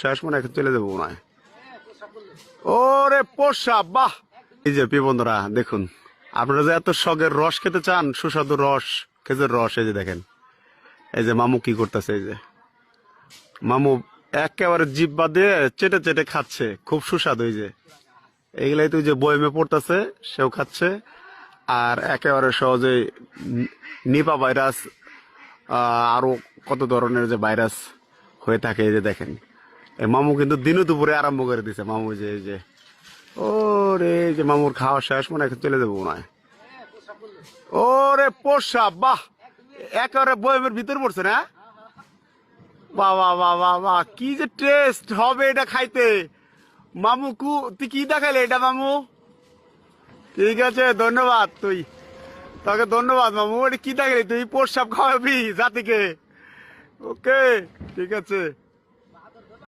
শেষ মনে হয় চলে যাবো মনে হয়। ওরে প্রসাব, বাহ! এই যে প্রিয় বন্ধুরা দেখুন, আপনারা যে এত শখের রস খেতে চান, সুস্বাদু রস, খেজুর রস, এই যে দেখেন, এই যে মামু কি করতেছে, এই যে মামু একেবারে জিব্বা দিয়ে চেটে চেটে খাচ্ছে, খুব সুস্বাদু। এই যে এইগুলাই তো যে বয়মে পড়তেছে, সেও খাচ্ছে। আর একেবারে সহজে নিপা ভাইরাস, আরো কত ধরনের যে ভাইরাস হয়ে থাকে, এই যে দেখেন, এই মামু কিন্তু দিনও দুপুরে আরম্ভ করে দিছে মামু, যে এই যে ওরে, এই যে মামুর খাওয়া শেষ মনে হয় চলে যাবো মনে হয়। ওরে প্রসাব, বাহ! একেবারে বয়মের ভিতর পড়ছে না? বাহ বাহ বাহ বাহ বাহ, কি যে টেস্ট হবে এটা খাইতে। মামু তুই কি দেখাইলে এটা মামু? ঠিক আছে, ধন্যবাদ। তোকে ধন্যবাদ মামু। এটা কি দেখাইলি তুই? প্রসাব খাওয়াবি জাতিকে? ওকে, ঠিক আছে।